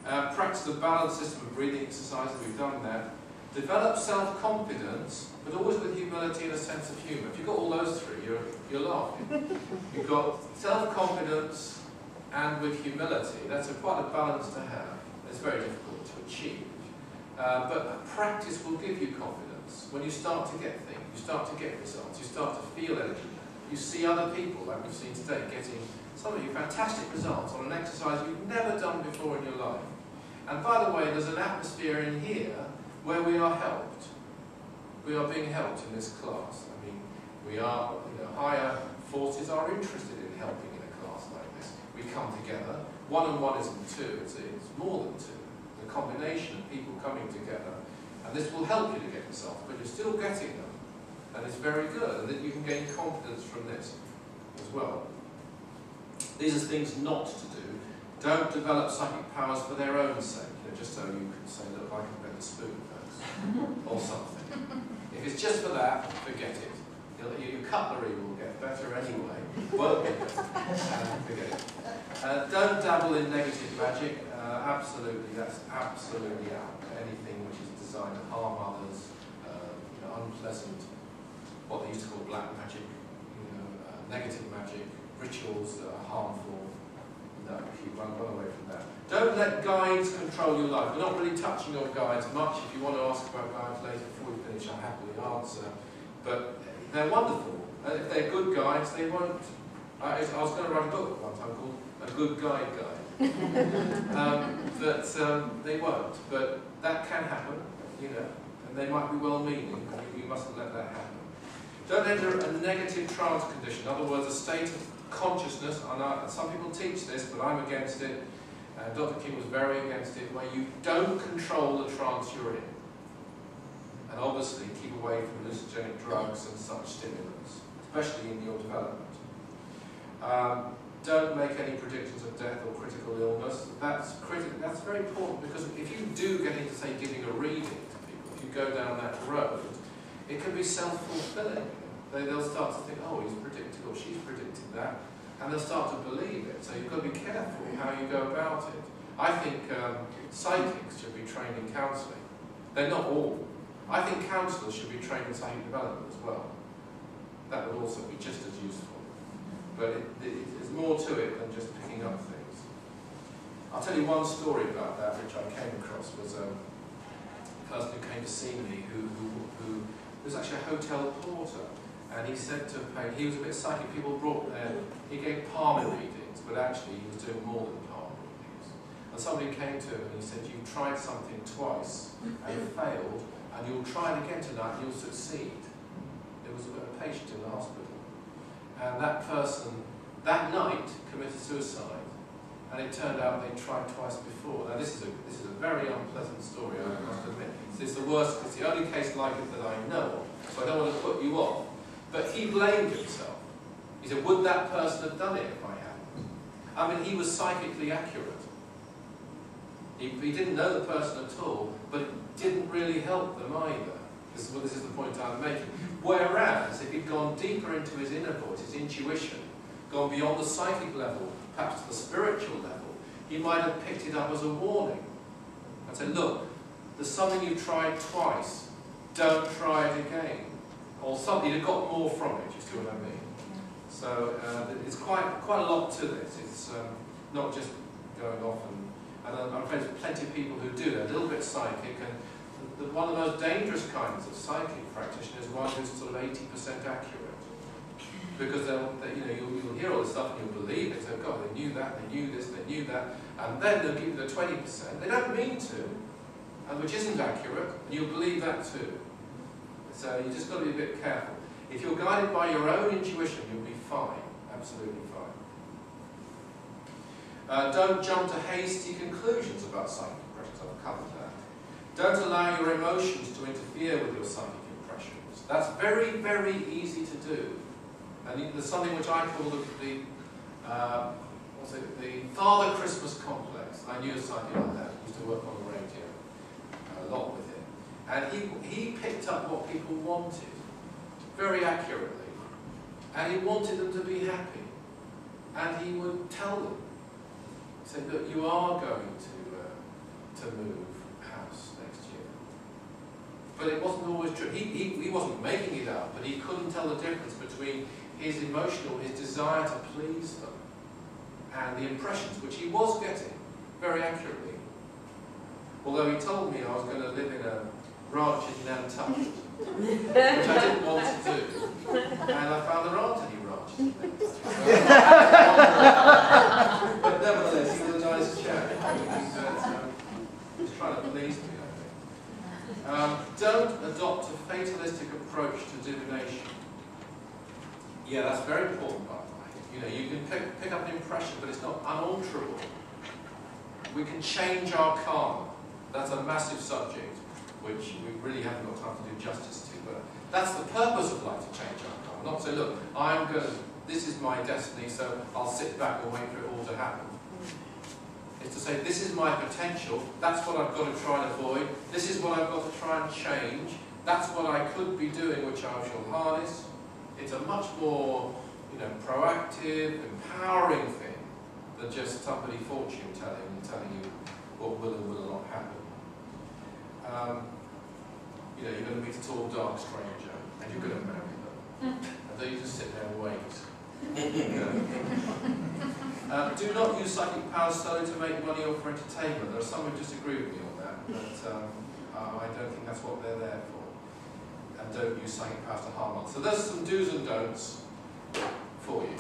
Practice the balanced system of breathing exercises, we've done that. Develop self-confidence, but always with humility and a sense of humour. If you've got all those three, you're laughing. You've got self-confidence and with humility. That's quite a balance to have. It's very difficult to achieve. But practice will give you confidence. When you start to get things, you start to get results, you start to feel energy. You see other people, like we've seen today, getting some of you fantastic results on an exercise you've never done before in your life. And by the way, there's an atmosphere in here where we are helped. We are being helped in this class. I mean, we are, higher forces are interested in helping in a class like this. We come together. 1 and 1 isn't 2, it's more than 2. The combination of people coming together. And this will help you to get results, but you're still getting them. And it's very good. And then you can gain confidence from this as well. These are things not to do. Don't develop psychic powers for their own sake. Just so you can say, look, I can bend a spoon first. Or something. If it's just for that, forget it. Your cutlery will get better anyway. Won't get better. Forget it. Don't dabble in negative magic. Absolutely, that's absolutely out. Anything which is designed to harm others, unpleasant, what they used to call black magic, negative magic, rituals that are harmful. No, run away from that. Don't let guides control your life. We're not really touching on guides much. If you want to ask about guides later before we finish, I'll happily answer. But they're wonderful. If they're good guides, they won't. I was going to write a book at one time called A Good Guide Guide. But they won't. But that can happen, and they might be well-meaning. You mustn't let that happen. Don't enter a negative trance condition. In other words, a state of consciousness, and some people teach this, but I'm against it, and Dr. King was very against it, where you don't control the trance you're in. And obviously keep away from hallucinogenic drugs and such stimulants, especially in your development. Don't make any predictions of death or critical illness. That's very important, because if you do get into, say, giving a reading to people, if you go down that road, it can be self-fulfilling. They'll start to think, oh, he's predicted or she's predicted that, and they'll start to believe it. So you've got to be careful how you go about it. I think psychics should be trained in counselling. They're not all. I think counsellors should be trained in psychic development as well. That would also be just as useful. But there's more to it than just picking up things. I'll tell you one story about that, which I came across, was a person who came to see me who was actually a hotel porter. And he said to pay, he was a bit psychic, people brought he gave palm readings, but actually he was doing more than palm readings. And somebody came to him and he said, you've tried something twice and failed, and you'll try it again tonight and you'll succeed. There was a patient in the hospital. And that person, that night, committed suicide. And it turned out they'd tried twice before. Now this is a very unpleasant story, I must admit. It's the worst, it's the only case like it that I know of, so I don't want to put you off. But he blamed himself. He said, would that person have done it if I hadn't? I mean, he was psychically accurate. He didn't know the person at all, but it didn't really help them either. This is the point I'm making. Whereas, if he'd gone deeper into his inner voice, his intuition, gone beyond the psychic level, perhaps to the spiritual level, he might have picked it up as a warning and said, look, there's something you've tried twice, don't try it again. Or something, you've got more from it, you see what I mean? So it's quite a lot to this. It's not just going off and I'm afraid there's plenty of people who do that, a little bit psychic, and one of the most dangerous kinds of psychic practitioner is one who's sort of 80% accurate. Because you'll hear all this stuff and you'll believe it. So, God, they knew that, they knew this, they knew that. And then they'll give you the 20%. They don't mean to, and which isn't accurate, and you'll believe that too. So you just got to be a bit careful. If you're guided by your own intuition, you'll be fine. Absolutely fine. Don't jump to hasty conclusions about psychic impressions. I've covered that. Don't allow your emotions to interfere with your psychic impressions. That's very, very easy to do. And there's something which I call the Father Christmas complex. I knew a psychic like that. He used to work on the radio a lot with him. And he picked up what people wanted very accurately. And he wanted them to be happy. And he would tell them. He said, look, you are going to to move house next year. But it wasn't always true. He wasn't making it up, but he couldn't tell the difference between his desire to please them, and the impressions which he was getting very accurately. Although he told me I was going to live in a ranch in Nantucket, which I didn't want to do, and I found there aren't any ranches in Nantucket. But nevertheless, he was a nice chap. He's trying to please me, I think. Don't adopt a fatalistic approach to divination. Yeah, that's very important, by the way. You know, you can pick up an impression, but it's not unalterable. We can change our karma. That's a massive subject, which we really haven't got time to do justice to. But that's the purpose of life, to change our karma. Not to say, look, this is my destiny, so I'll sit back and wait for it all to happen. It's to say, this is my potential, that's what I've got to try and avoid, this is what I've got to try and change, that's what I could be doing, which I shall harness. It's a much more, proactive, empowering thing than just somebody fortune telling you what will and will not happen. You're going to meet a tall, dark stranger, and you're going to marry them. And then you just sit there and wait. Do not use psychic powers solely to make money or for entertainment. There are some who disagree with me on that, but I don't think that's what they're there for. And don't use psychic powers to harm others. So there's some do's and don'ts for you.